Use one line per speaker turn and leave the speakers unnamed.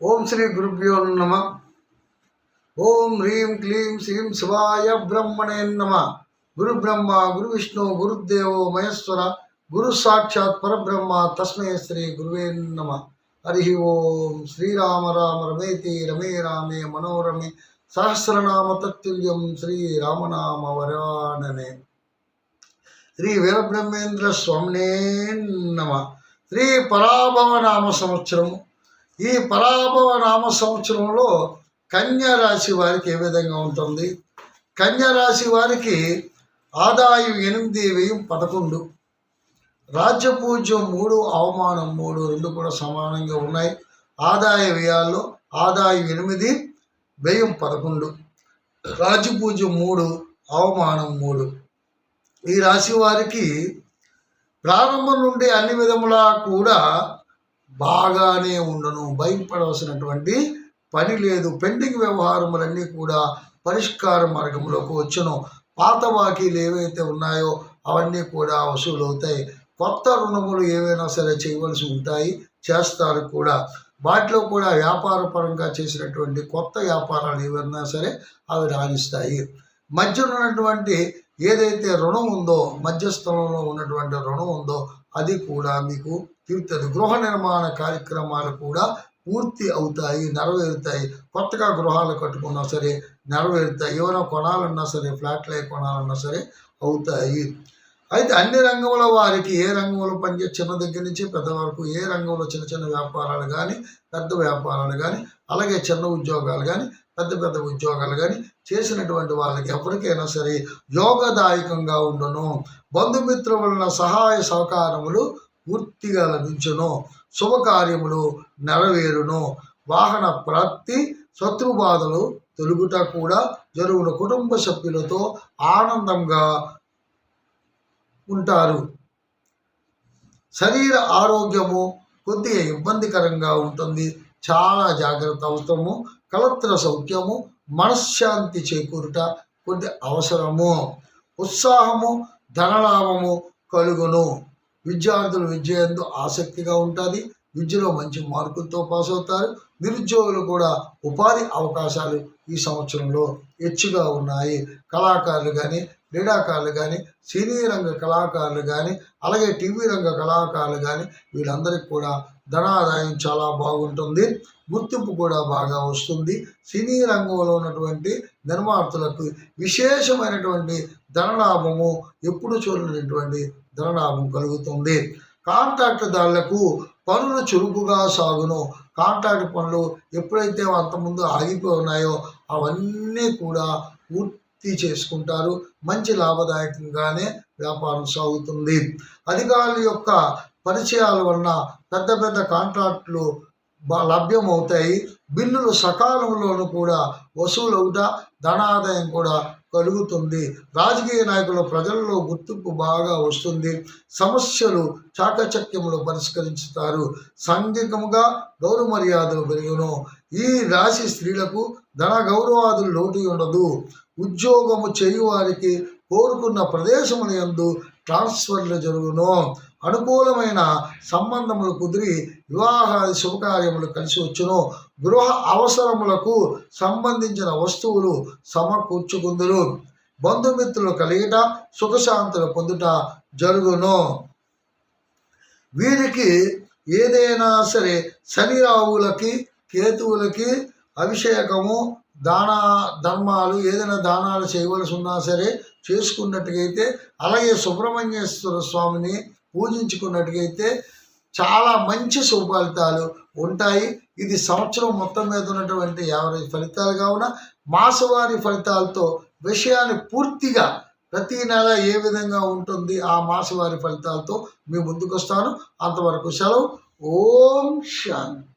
ఓం శ్రీ గురుభ్యో నమ. ఓం హ్రీం క్లీం శ్రీం శివాయ బ్రహ్మణే నమ. గురు బ్రహ్మ గురు విష్ణు గురుదేవో మహేశ్వర గురు సాక్షాత్ పరబ్రహ్మ తస్మై శ్రీ గురువే నమ. హరి ఓం. శ్రీరామ రామ రమేతి రమే రామే మనోరమే సహస్రనామ తత్తుల్యం శ్రీరామనామ వరాననే. శ్రీ వీరబ్రహ్మేంద్ర స్వామినే నమ. శ్రీ పరాభవ నామ సంవత్సరము. ఈ పరాభవ నామ సంవత్సరంలో కన్యా రాశి వారికి ఏ విధంగా ఉంటుంది? కన్యా రాశి వారికి ఆదాయం 8, వ్యయం 11, రాజ్యపూజ్యం 3, అవమానం 3, రెండు కూడా సమానంగా ఉన్నాయి. ఆదాయ వ్యయాల్లో ఆదాయం 8, వ్యయం 11, రాజ్యపూజ్యం 3, అవమానం 3. ఈ రాశి వారికి ప్రారంభం నుండి అన్ని విధములా కూడా బాగానే ఉండను. భయపడవలసినటువంటి పని లేదు. పెండింగ్ వ్యవహారములన్నీ కూడా పరిష్కార మార్గంలోకి వచ్చును. పాత బాకీలు ఏవైతే ఉన్నాయో అవన్నీ కూడా వసూలు అవుతాయి. కొత్త రుణములు ఏవైనా సరే చేయవలసి ఉంటాయి, చేస్తారు కూడా. వాటిలో కూడా వ్యాపార పరంగా చేసినటువంటి కొత్త వ్యాపారాలు ఏవైనా సరే అవి రాణిస్తాయి. మధ్య ఉన్నటువంటి ఏదైతే రుణం ఉందో, మధ్యస్థలంలో ఉన్నటువంటి రుణం ఉందో అది కూడా మీకు తీరుతుంది. గృహ నిర్మాణ కార్యక్రమాలు కూడా పూర్తి అవుతాయి, నెరవేరుతాయి. కొత్తగా గృహాలు కట్టుకున్నా సరే నెరవేరుతాయి. ఏమైనా కొనాలన్నా సరే, ఫ్లాట్లు కొనాలన్నా సరే అవుతాయి. అయితే అన్ని రంగముల వారికి, ఏ రంగంలో పనిచేసే చిన్న దగ్గర నుంచి పెద్ద వరకు, ఏ రంగంలో చిన్న చిన్న వ్యాపారాలు కానీ, పెద్ద వ్యాపారాలు కానీ, అలాగే చిన్న ఉద్యోగాలు కానీ, పెద్ద పెద్ద ఉద్యోగాలు కానీ చేసినటువంటి వాళ్ళకి ఎవరికైనా సరే యోగదాయకంగా ఉండును. బంధుమిత్రుల వలన సహాయ సహకారములు పూర్తిగా లభించును. శుభకార్యములు నెరవేరును. వాహన ప్రాప్తి, శత్రుబాధలు తొలుగుట కూడా జరుగును. కుటుంబ సభ్యులతో ఆనందంగా ఉంటారు. శరీర ఆరోగ్యము కొద్దిగా ఇబ్బందికరంగా ఉంటుంది. చాలా జాగ్రత్త అవసరము. కలత్ర సౌఖ్యము, మనశ్శాంతి చేకూరుట కొద్ది అవసరము. ఉత్సాహము, ధనలాభము కలుగును. విద్యార్థులు విద్య యందు ఆసక్తిగా ఉంటుంది. విద్యలో మంచి మార్కులతో పాస్ అవుతారు. నిరుద్యోగులు కూడా ఉపాధి అవకాశాలు ఈ సంవత్సరంలో హెచ్చుగా ఉన్నాయి. కళాకారులు కానీ, క్రీడాకారులు కానీ, సినీ రంగ కళాకారులు కానీ, అలాగే టీవీ రంగ కళాకారులు కానీ వీళ్ళందరికీ కూడా ధనాదాయం చాలా బాగుంటుంది. గుర్తింపు కూడా బాగా వస్తుంది. సినీ రంగంలో ఉన్నటువంటి నిర్మాతలకు విశేషమైనటువంటి ధనలాభము, ఎప్పుడు చూడనటువంటి ధనలాభం కలుగుతుంది. కాంట్రాక్టుదారులకు పనులు చురుకుగా సాగును. కాంట్రాక్ట్ పనులు ఎప్పుడైతే అంతకుముందు ఆగిపోయి ఉన్నాయో అవన్నీ కూడా పూర్తి చేసుకుంటారు. మంచి లాభదాయకంగానే వ్యాపారం సాగుతుంది. అధికారుల యొక్క పరిచయాల వలన పెద్ద పెద్ద కాంట్రాక్టులు లభ్యమవుతాయి. బిల్లులు సకాలంలోనూ కూడా వసూలవుట, ధనాదాయం కూడా కలుగుతుంది. రాజకీయ నాయకులు ప్రజల్లో గుర్తింపు బాగా వస్తుంది. సమస్యలు చాకచక్యములు పరిష్కరించుతారు. సాంఘికముగా గౌరవ మర్యాదలు పెరుగును. ఈ రాశి స్త్రీలకు ధన గౌరవాదులు లోటు ఉండదు. ఉద్యోగము చేయువారికి కోరుకున్న ప్రదేశముల యందు ట్రాన్స్ఫర్లు జరుగును. అనుకూలమైన సంబంధములు కుదిరి వివాహాది శుభకార్యములు కలిసి వచ్చును. గృహ అవసరములకు సంబంధించిన వస్తువులు సమకూర్చుకుందురు. బంధుమిత్రులు కలిగిట, సుఖశాంతులు పొందుట జరుగును. వీరికి ఏదైనా సరే శని రావులకి, కేతువులకి అభిషేకము, ధర్మాలు ఏదైనా దానాలు చేయవలసి ఉన్నా సరే చేసుకున్నట్టుగైతే, అలాగే సుబ్రహ్మణ్యేశ్వర స్వామిని పూజించుకున్నట్టుగైతే చాలా మంచి శుభఫలితాలు ఉంటాయి. ఇది సంవత్సరం మొత్తం మీద ఉన్నటువంటి యావరేజ్ ఫలితాలు కావున మాసవారి ఫలితాలతో విషయాన్ని పూర్తిగా ప్రతి నెల ఏ విధంగా ఉంటుంది ఆ మాసవారి ఫలితాలతో మీ ముందుకు వస్తాను. అంతవరకు సెలవు. ఓం శాంతి.